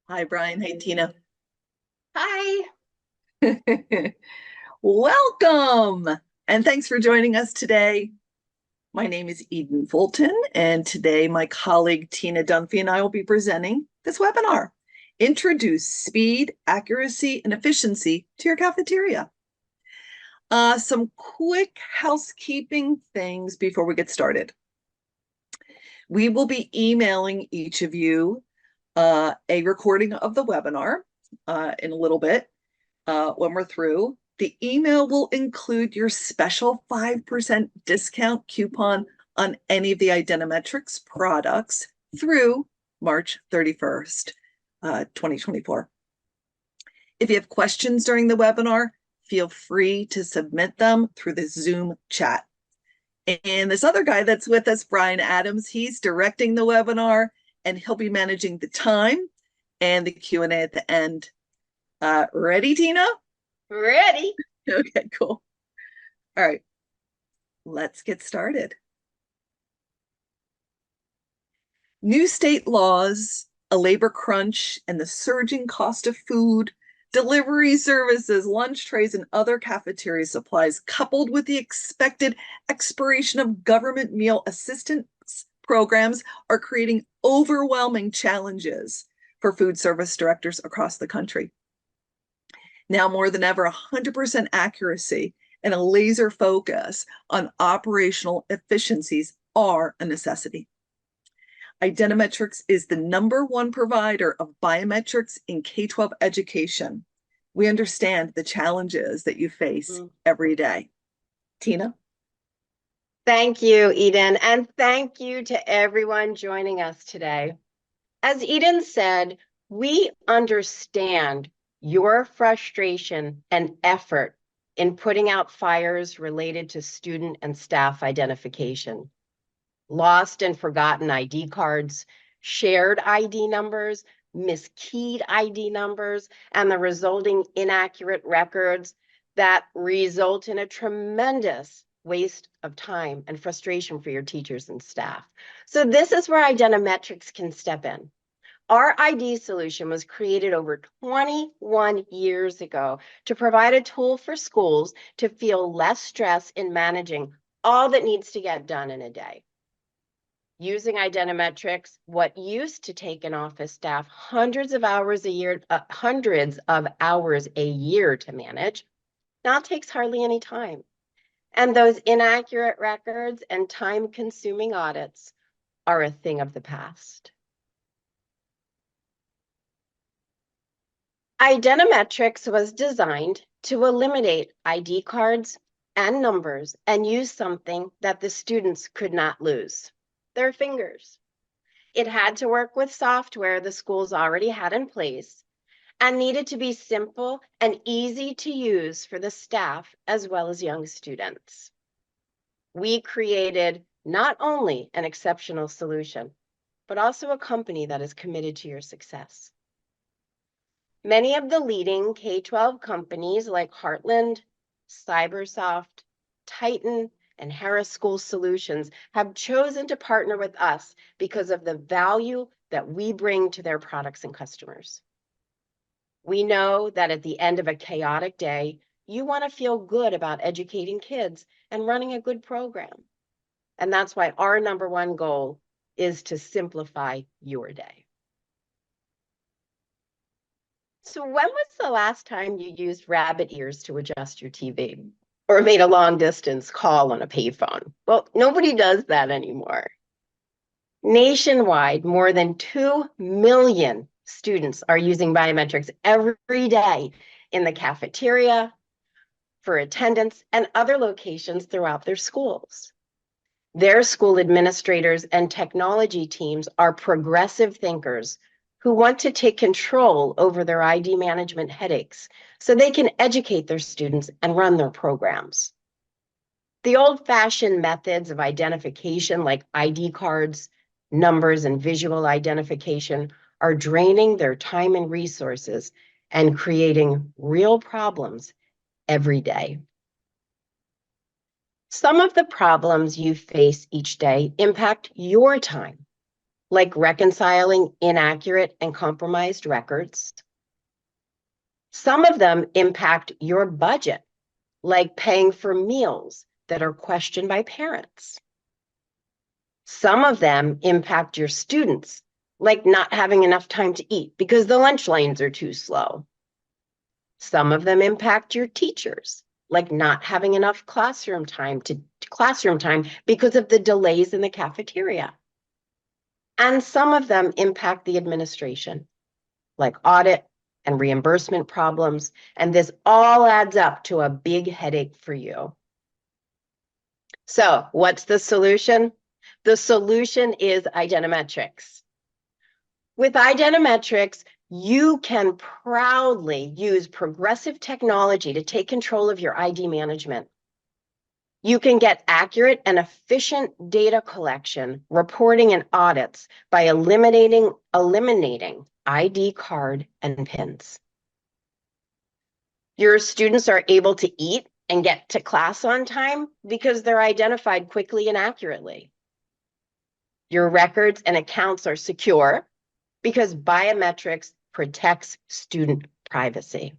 Hi, Brian. Hey, Tina. Hi. Welcome. And thanks for joining us today. My name is Eden Fulton, and today my colleague Tina Dunphy and I will be presenting this webinar, Introduce Speed, Accuracy, and Efficiency to Your Cafeteria. Some quick housekeeping things before we get started. We will be emailing each of you a recording of the webinar in a little bit. When we're through. The email will include your special 5% discount coupon on any of the Identimetrics products through March 31st, 2024. If you have questions during the webinar, feel free to submit them through the Zoom chat. And this other guy that's with us, Brian Adams, he's directing the webinar and he'll be managing the time and the Q&A at the end. Ready, Tina? Ready? Okay, cool. All right, let's get started. New state laws, a labor crunch, and the surging cost of food, delivery services, lunch trays, and other cafeteria supplies, coupled with the expected expiration of government meal assistance programs, are creating overwhelming challenges for food service directors across the country. Now more than ever, 100% accuracy and a laser focus on operational efficiencies are a necessity. Identimetrics is the #1 provider of biometrics in K-12 education. We understand the challenges that you face every day. Tina? Thank you, Eden, and thank you to everyone joining us today. As Eden said, we understand your frustration and effort in putting out fires related to student and staff identification. Lost and forgotten ID cards, shared ID numbers, miskeyed ID numbers, and the resulting inaccurate records that result in a tremendous waste of time and frustration for your teachers and staff. So this is where Identimetrics can step in. Our ID solution was created over 21 years ago to provide a tool for schools to feel less stress in managing all that needs to get done in a day. Using Identimetrics, what used to take an office staff hundreds of hours a year to manage, now takes hardly any time. And those inaccurate records and time-consuming audits are a thing of the past. Identimetrics was designed to eliminate ID cards and numbers and use something that the students could not lose: their fingers. It had to work with software the schools already had in place and needed to be simple and easy to use for the staff as well as young students. We created not only an exceptional solution, but also a company that is committed to your success. Many of the leading K-12 companies like Heartland, Cybersoft, Titan, and Harris School Solutions have chosen to partner with us because of the value that we bring to their products and customers. We know that at the end of a chaotic day, you want to feel good about educating kids and running a good program. And that's why our #1 goal is to simplify your day. So when was the last time you used rabbit ears to adjust your TV or made a long distance call on a payphone? Well, nobody does that anymore. Nationwide, more than 2 million students are using biometrics every day in the cafeteria, for attendance, and other locations throughout their schools. Their school administrators and technology teams are progressive thinkers who want to take control over their ID management headaches so they can educate their students and run their programs. The old-fashioned methods of identification like ID cards, numbers, and visual identification are draining their time and resources and creating real problems every day. Some of the problems you face each day impact your time. like reconciling inaccurate and compromised records. Some of them impact your budget, like paying for meals that are questioned by parents. Some of them impact your students, like not having enough time to eat because the lunch lanes are too slow. Some of them impact your teachers, like not having enough classroom time because of the delays in the cafeteria. And some of them impact the administration, like audit and reimbursement problems, and this all adds up to a big headache for you. So what's the solution? The solution is Identimetrics. With Identimetrics, you can proudly use progressive technology to take control of your ID management. You can get accurate and efficient data collection, reporting, and audits by eliminating ID card and PINs. Your students are able to eat and get to class on time because they're identified quickly and accurately. Your records and accounts are secure because biometrics protects student privacy.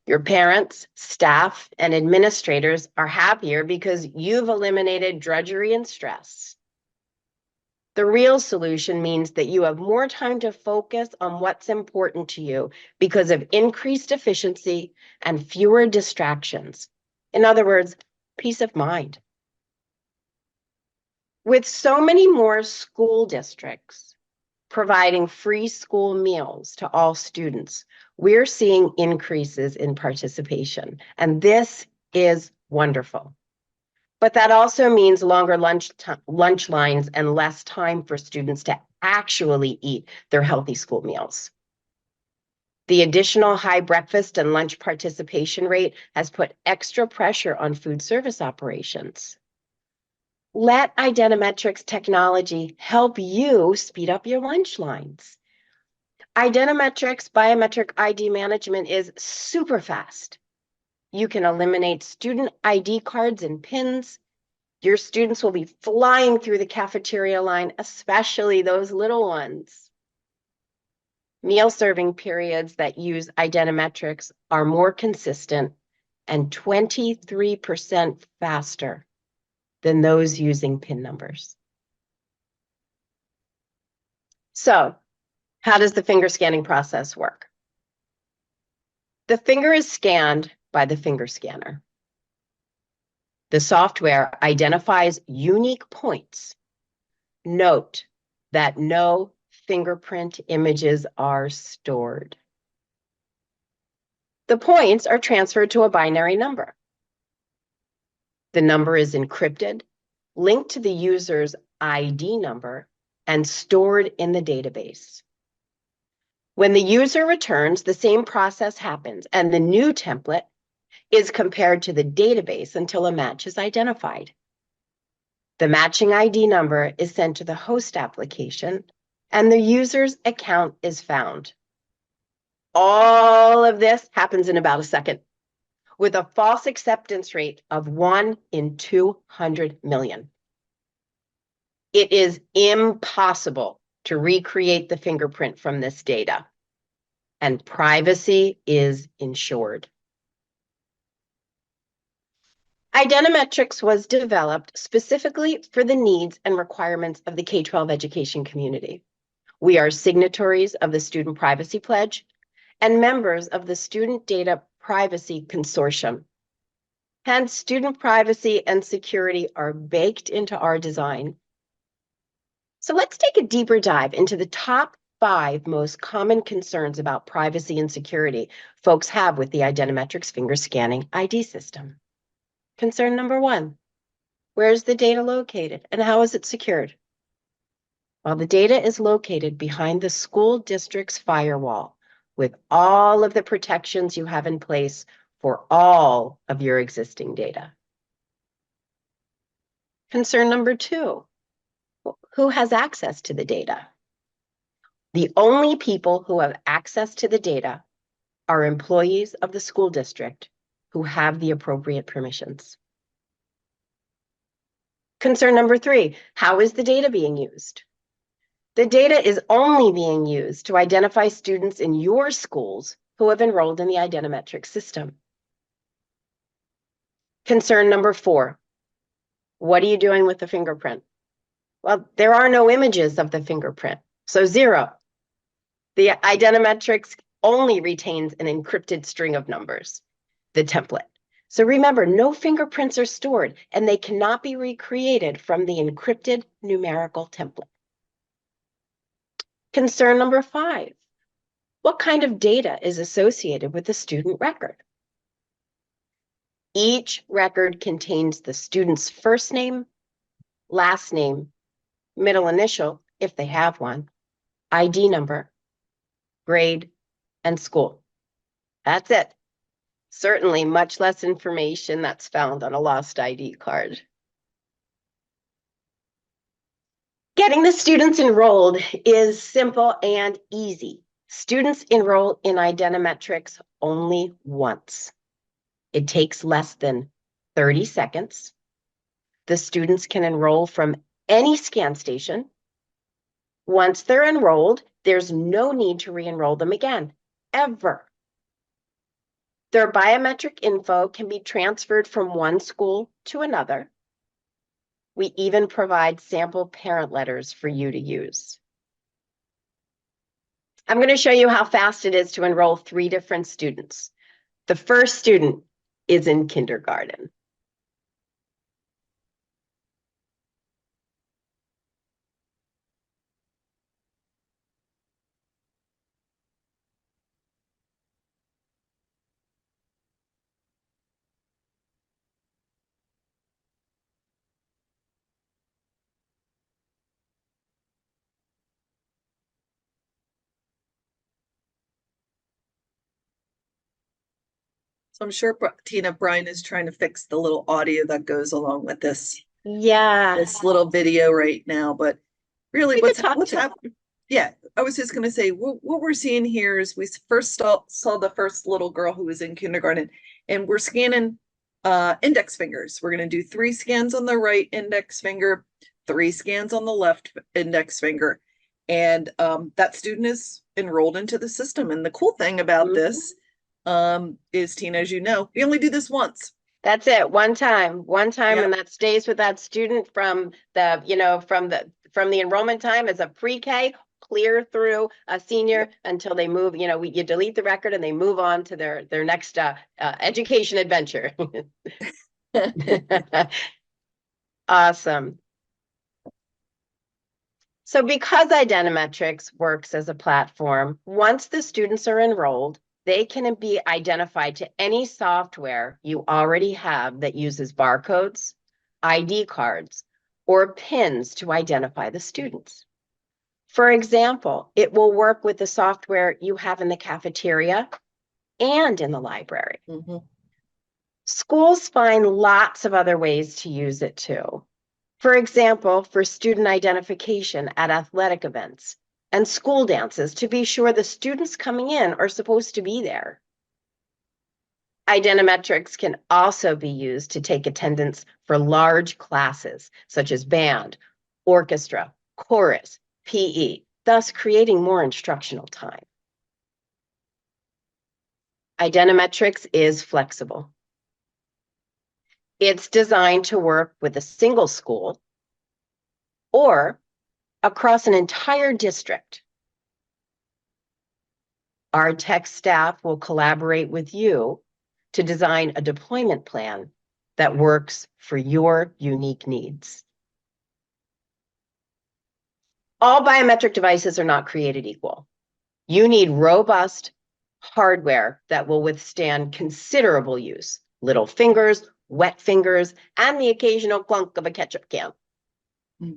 Your parents, staff, and administrators are happier because you've eliminated drudgery and stress. The real solution means that you have more time to focus on what's important to you because of increased efficiency and fewer distractions. In other words, peace of mind. With so many more school districts providing free school meals to all students, we're seeing increases in participation, and this is wonderful. But that also means longer lunch lines and less time for students to actually eat their healthy school meals. The additional high breakfast and lunch participation rate has put extra pressure on food service operations. Let Identimetrics technology help you speed up your lunch lines. Identimetrics biometric ID management is super fast. You can eliminate student ID cards and PINs. Your students will be flying through the cafeteria line, especially those little ones. Meal serving periods that use Identimetrics are more consistent and 23% faster than those using PIN numbers. So, how does the finger scanning process work? The finger is scanned by the finger scanner. The software identifies unique points. Note that no fingerprint images are stored. The points are transferred to a binary number. The number is encrypted, linked to the user's ID number, and stored in the database. When the user returns, the same process happens, and the new template is compared to the database until a match is identified. The matching ID number is sent to the host application, and the user's account is found. All of this happens in about a second, with a false acceptance rate of 1 in 200 million. It is impossible to recreate the fingerprint from this data, and privacy is ensured. Identimetrics was developed specifically for the needs and requirements of the K-12 education community. We are signatories of the Student Privacy Pledge and members of the Student Data Privacy Consortium. Hence, student privacy and security are baked into our design. So let's take a deeper dive into the top 5 most common concerns about privacy and security folks have with the Identimetrics finger scanning ID system. Concern number 1, where is the data located and how is it secured? Well, the data is located behind the school district's firewall with all of the protections you have in place for all of your existing data. Concern number 2, who has access to the data? The only people who have access to the data are employees of the school district who have the appropriate permissions. Concern number 3, how is the data being used? The data is only being used to identify students in your schools who have enrolled in the Identimetric system. Concern number 4, what are you doing with the fingerprint? Well, there are no images of the fingerprint, so 0. The Identimetrics only retains an encrypted string of numbers, the template. So remember, no fingerprints are stored, and they cannot be recreated from the encrypted numerical template. Concern number 5, what kind of data is associated with the student record? Each record contains the student's first name, last name, middle initial, if they have one, ID number, grade, and school. That's it. Certainly much less information that's found on a lost ID card. Getting the students enrolled is simple and easy. Students enroll in Identimetrics only once. It takes less than 30 seconds. The students can enroll from any scan station. Once they're enrolled, there's no need to re-enroll them again, ever. Their biometric info can be transferred from one school to another. We even provide sample parent letters for you to use. I'm going to show you how fast it is to enroll 3 different students. The first student is in kindergarten. So I'm sure Tina Brian is trying to fix the little audio that goes along with Yeah, this little video right now. But really, we could talk what's to him. happening? Yeah, I was just going to say what we're seeing here is we first saw the first little girl who was in kindergarten, and we're scanning index fingers. We're going to do 3 scans on the right index finger, 3 scans on the left index finger, and that student is enrolled into the system. And the cool thing about this is, Tina, as you know, we only do this once. That's it, one time, Yep. and that stays with that student from the enrollment time as a pre-K clear through a senior until they move. You delete the record and they move on to their next education adventure. Awesome. So because Identimetrics works as a platform, once the students are enrolled, they can be identified to any software you already have that uses barcodes, ID cards, or pins to identify the students. For example, it will work with the software you have in the cafeteria and in the library. Mm-hmm. Schools find lots of other ways to use it too. For example, for student identification at athletic events and school dances to be sure the students coming in are supposed to be there. Identimetrics can also be used to take attendance for large classes, such as band, orchestra, chorus, PE, thus creating more instructional time. Identimetrics is flexible. It's designed to work with a single school or across an entire district. Our tech staff will collaborate with you to design a deployment plan that works for your unique needs. All biometric devices are not created equal. You need robust hardware that will withstand considerable use, little fingers, wet fingers, and the occasional clunk of a ketchup can.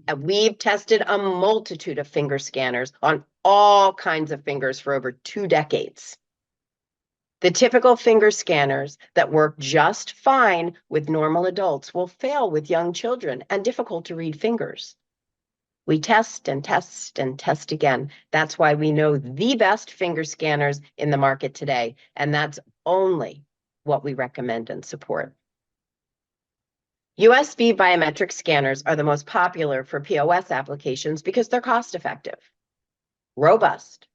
And we've tested a multitude of finger scanners on all kinds of fingers for over 2 decades. The typical finger scanners that work just fine with normal adults will fail with young children and difficult to read fingers. We test and test and test again. That's why we know the best finger scanners in the market today, and that's only what we recommend and support. USB biometric scanners are the most popular for POS applications because they're cost-effective, robust,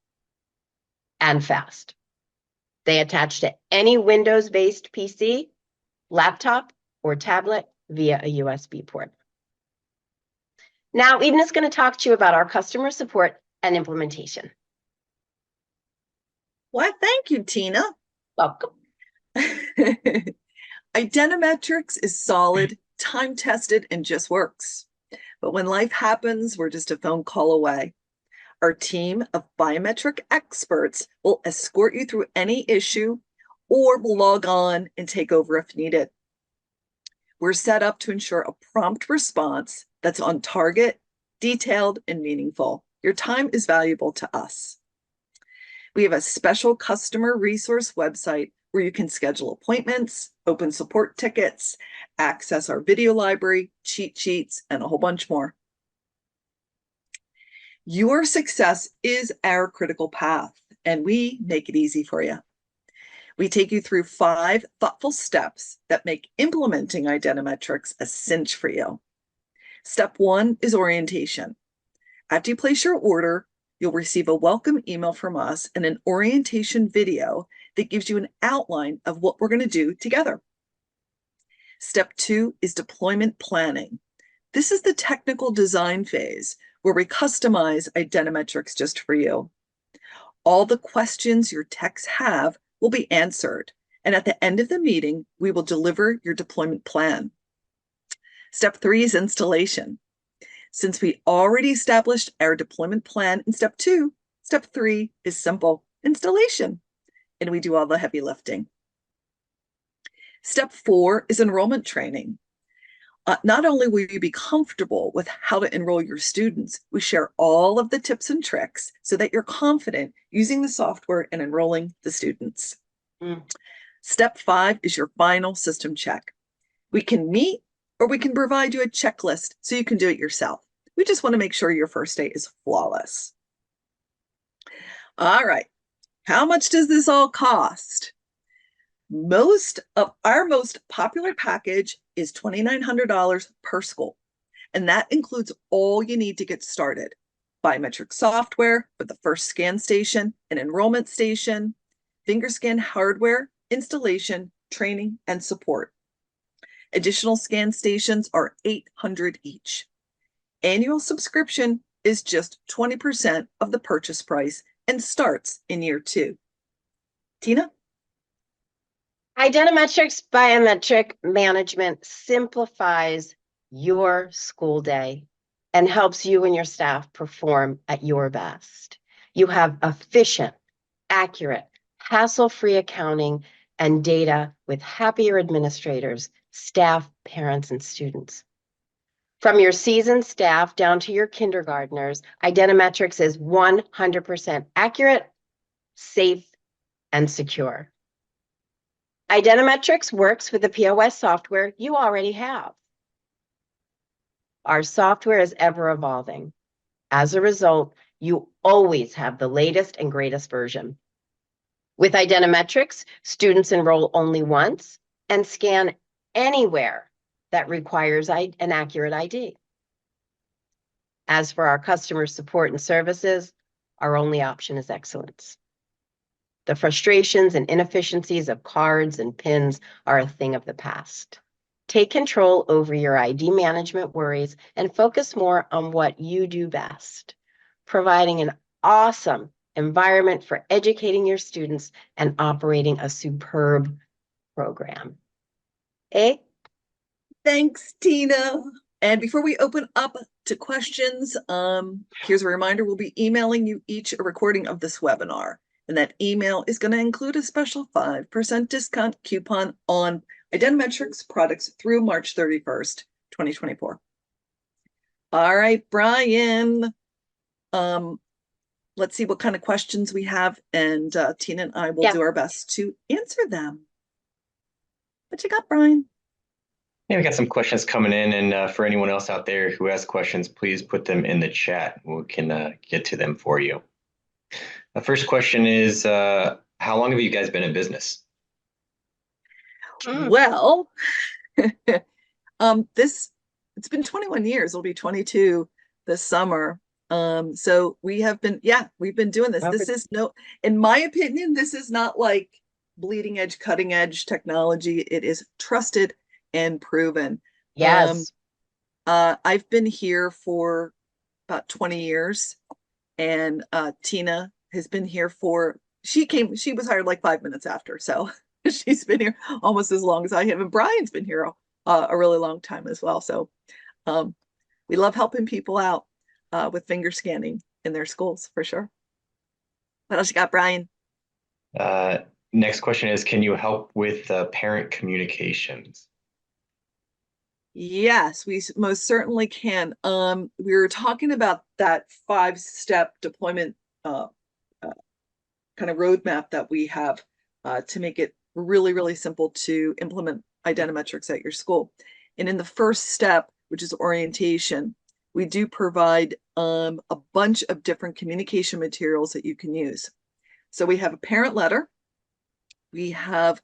and fast. They attach to any Windows-based PC, laptop, or tablet via a USB port. Now, Eden is going to talk to you about our customer support and implementation. Why, thank you, Tina. Welcome. Identimetrics is solid, time-tested, and just works. But when life happens, we're just a phone call away. Our team of biometric experts will escort you through any issue or will log on and take over if needed. We're set up to ensure a prompt response that's on target, detailed, and meaningful. Your time is valuable to us. We have a special customer resource website where you can schedule appointments, open support tickets, access our video library, cheat sheets, and a whole bunch more. Your success is our critical path, and we make it easy for you. We take you through 5 thoughtful steps that make implementing Identimetrics a cinch for you. Step 1 is orientation. After you place your order, you'll receive a welcome email from us and an orientation video that gives you an outline of what we're going to do together. Step 2 is deployment planning. This is the technical design phase where we customize Identimetrics just for you. All the questions your techs have will be answered, and at the end of the meeting, we will deliver your deployment plan. Step 3 is installation. Since we already established our deployment plan in step 2, step 3 is simple installation, and we do all the heavy lifting. Step 4 is enrollment training. Not only will you be comfortable with how to enroll your students, we share all of the tips and tricks so that you're confident using the software and enrolling the students. Step 5 is your final system check. We can meet or we can provide you a checklist so you can do it yourself. We just want to make sure your first day is flawless. All right, how much does this all cost? Our most popular package is $2,900 per school, and that includes all you need to get started. Biometric software for the first scan station, an enrollment station, finger scan hardware, installation, training, and support. Additional scan stations are $800 each. Annual subscription is just 20% of the purchase price and starts in year 2. Tina? Identimetrics biometric management simplifies your school day and helps you and your staff perform at your best. You have efficient, accurate, hassle-free accounting and data with happier administrators, staff, parents, and students. From your seasoned staff down to your kindergartners, Identimetrics is 100% accurate, safe, and secure. Identimetrics works with the POS software you already have. Our software is ever evolving. As a result, you always have the latest and greatest version. With Identimetrics, students enroll only once and scan anywhere that requires an accurate ID. As for our customer support and services, our only option is excellence. The frustrations and inefficiencies of cards and PINs are a thing of the past. Take control over your ID management worries and focus more on what you do best, providing an awesome environment for educating your students and operating a superb program. Thanks, Tina. And before we open up to questions, here's a reminder, we'll be emailing you each a recording of this webinar. And that email is going to include a special 5% discount coupon on Identimetrics products through March 31st, 2024. All right, Brian. Let's see what kind of questions we have, and Tina and I will do our best to answer them. What you got, Brian? Yeah, we got some questions coming in, and for anyone else out there who has questions, please put them in the chat. We can get to them for you. The first question is, how long have you guys been in business? Well, It's been 21 years. It'll be 22 this summer. So we've been doing this. This is in my opinion, this is not like bleeding edge, cutting edge technology. It is trusted and proven. Yes. I've been here for about 20 years, and Tina has been here she was hired like 5 minutes after. So she's been here almost as long as I have. And Brian's been here a really long time as well. So we love helping people out with finger scanning in their schools for sure. What else you got, Brian? Next question is, can you help with parent communications? Yes, we most certainly can. We were talking about that 5-step deployment kind of roadmap that we have to make it really, really simple to implement identimetrics at your school. And in the first step, which is orientation, we do provide a bunch of different communication materials that you can use. So we have a parent letter. We have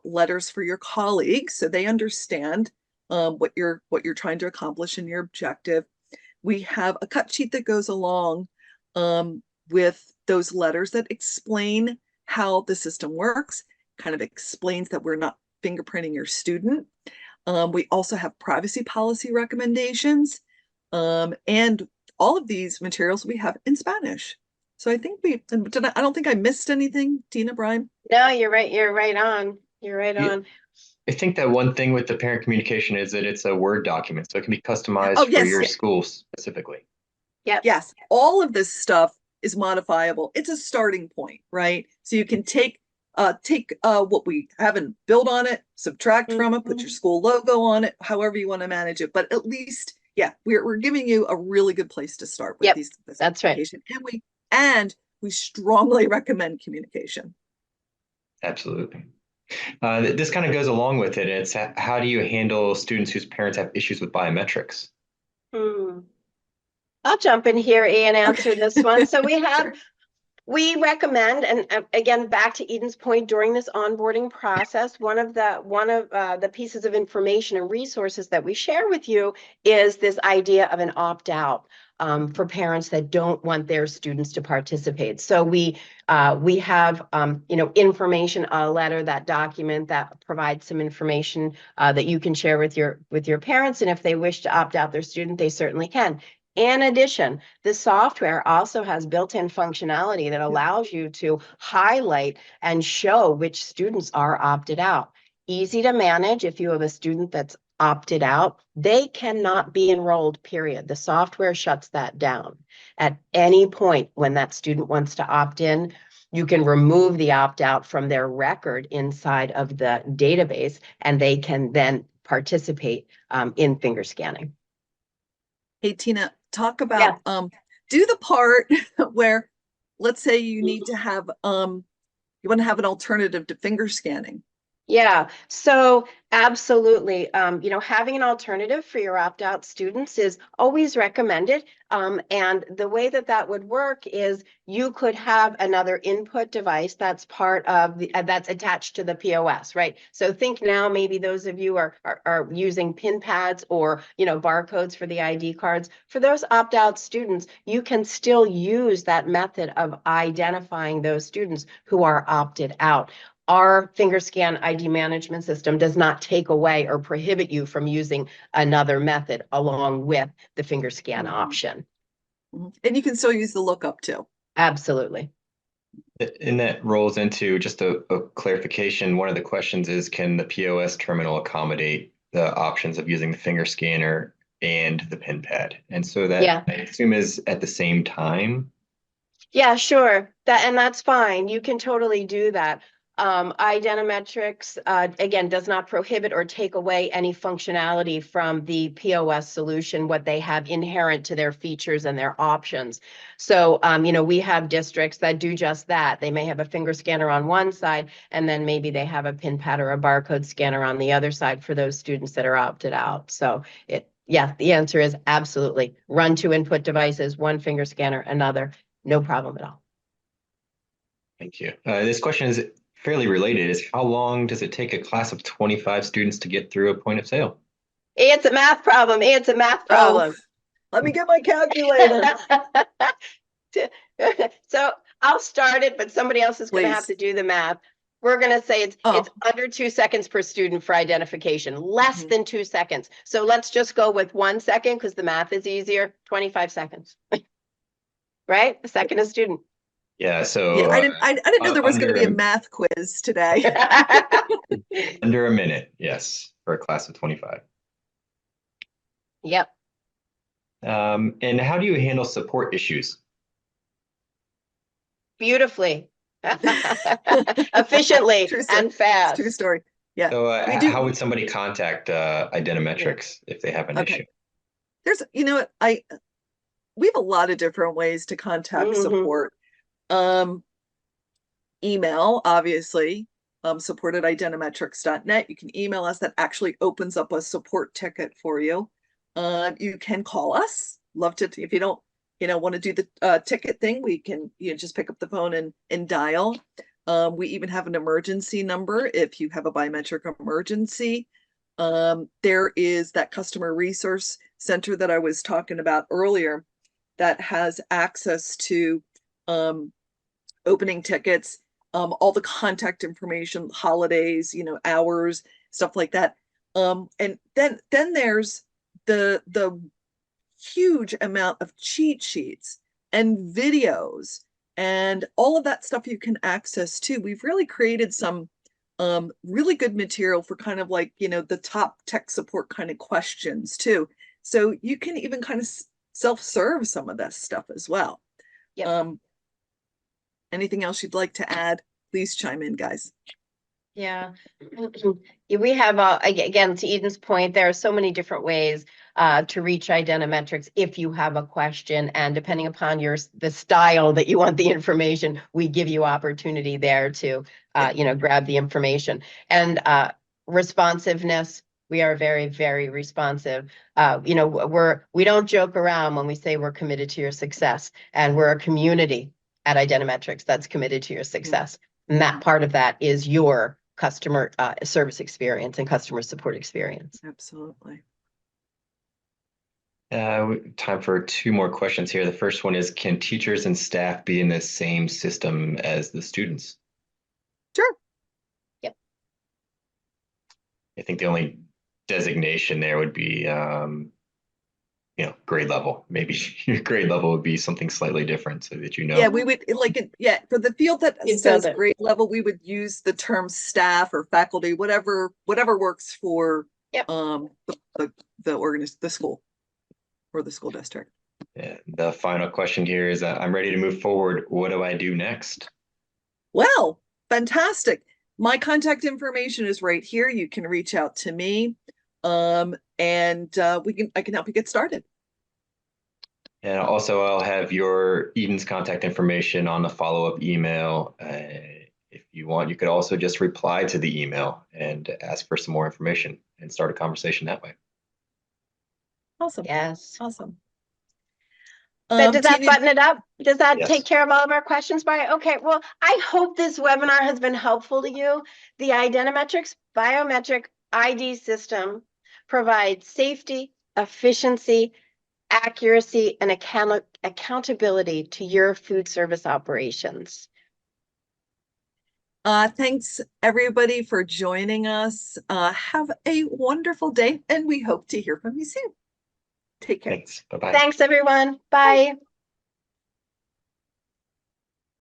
letters for your colleagues so they understand what you're trying to accomplish in your objective. We have a cut sheet that goes along with those letters that explain how the system works, kind of explains that we're not fingerprinting your student. We also have privacy policy recommendations, and all of these materials we have in Spanish. So I think I don't think I missed anything, Tina, Brian. No, you're right. You're right on. You're right Yeah. on. I think that one thing with the parent communication is that it's a Word document, so it can be customized Oh, for yes. your school specifically. Yep. Yes, all of this stuff is modifiable. It's a starting point, right? So you can take what we haven't built on it, subtract from it, put your school logo on it, however you want to manage it. But at least, yeah, we're giving you a really good place to start with this that's right. application. And we strongly recommend communication. Absolutely. This kind of goes along with it. It's how do you handle students whose parents have issues with biometrics? I'll jump in here, and answer this one. So we recommend, and again, back to Eden's point, during this onboarding process, one of the pieces of information and resources that we share with you is this idea of an opt-out for parents that don't want their students to participate. So we have information, a letter, that document that provides some information that you can share with your parents, and if they wish to opt out their student, they certainly can. In addition, the software also has built-in functionality that allows you to highlight and show which students are opted out. Easy to manage. If you have a student that's opted out, they cannot be enrolled, period. The software shuts that down. At any point when that student wants to opt in, you can remove the opt-out from their record inside of the database, and they can then participate in finger scanning. Hey, Tina, talk about do the part where, let's say you need to have you want to have an alternative to finger scanning. Yeah, so absolutely. Having an alternative for your opt-out students is always recommended. And the way that would work is you could have another input device that's part of that's attached to the POS, right? So think now, maybe those of you are using pin pads or barcodes for the ID cards. For those opt-out students, you can still use that method of identifying those students who are opted out. Our finger scan ID management system does not take away or prohibit you from using another method along with the finger scan option. And you can still use the lookup too. Absolutely. And that rolls into just a clarification. One of the questions is, can the POS terminal accommodate the options of using the finger scanner and the pin pad? And so that, I assume, is at the same time? Yeah, sure. That's fine. You can totally do that. Identimetrics, again, does not prohibit or take away any functionality from the POS solution, what they have inherent to their features and their options. So, we have districts that do just that. They may have a finger scanner on one side, and then maybe they have a pin pad or a barcode scanner on the other side for those students that are opted out. So the answer is absolutely. Run 2 input devices, 1 finger scanner, another, no problem at all. Thank you. This question is fairly related. Is how long does it take a class of 25 students to get through a point of sale? It's a math problem. It's a math Oh, problem. let me get my calculator. So I'll start it, but somebody else is going to have Please. to do the math. We're going to say it's Oh. under 2 seconds per student for identification, less Mhm. than 2 seconds. So let's just go with 1 second because the math is easier. 25 seconds, right? A second a student. Yeah, so Yeah, I didn't know there was going to be a under math quiz today. under a minute, yes, for a class of 25. Yep. And how do you handle support issues? Beautifully, efficiently, True story. and fast. True story. Yeah, So we how do. would somebody contact Identimetrics if they have an Okay. issue? There's, we have a lot of different ways to contact support. Email, obviously, support@identimetrics.net. You can email us. That actually opens up a support ticket for you. You can call us. Love to, if you don't, want to do the ticket thing, we can, just pick up the phone and dial. We even have an emergency number if you have a biometric emergency. There is that customer resource center that I was talking about earlier that has access to opening tickets, all the contact information, holidays, hours, stuff like that. And then there's the huge amount of cheat sheets and videos and all of that stuff you can access too. We've really created some really good material for kind of like, the top tech support kind of questions too. So you can even kind of self-serve some of that stuff as well. Yep. Anything else you'd like to add? Please chime in, guys. Yeah, we have, again, to Eden's point, there are so many different ways to reach Identimetrics if you have a question, and depending upon the style that you want the information, we give you opportunity there to, grab the information. And responsiveness, we are very, very responsive. We don't joke around when we say we're committed to your success, and we're a community at Identimetrics that's committed to your success. And that part of that is your customer service experience and customer support experience. Absolutely. Time for 2 more questions here. The first one is, can teachers and staff be in the same system as the students? Sure. Yep. I think the only designation there would be, grade level. Maybe your grade level would be something slightly different so that Yeah, we would for the field that says grade level, we would use the term staff or faculty, whatever works for the school or the school district. Yeah, the final question here is, I'm ready to move forward. What do I do next? Well, fantastic. My contact information is right here. You can reach out to me, and I can help you get started. And also, I'll have your Eden's contact information on the follow-up email. If you want, you could also just reply to the email and ask for some more information and start a conversation that way. Awesome. Yes. Awesome. Does that button it up? Does that Yes. take care of all of our questions, Brian? Okay, well, I hope this webinar has been helpful to you. The Identimetrics biometric ID system provides safety, efficiency, accuracy, and accountability to your food service operations. Thanks everybody for joining us. Have a wonderful day, and we hope to hear from you soon. Take care. Thanks. Bye-bye. Thanks, everyone. Bye.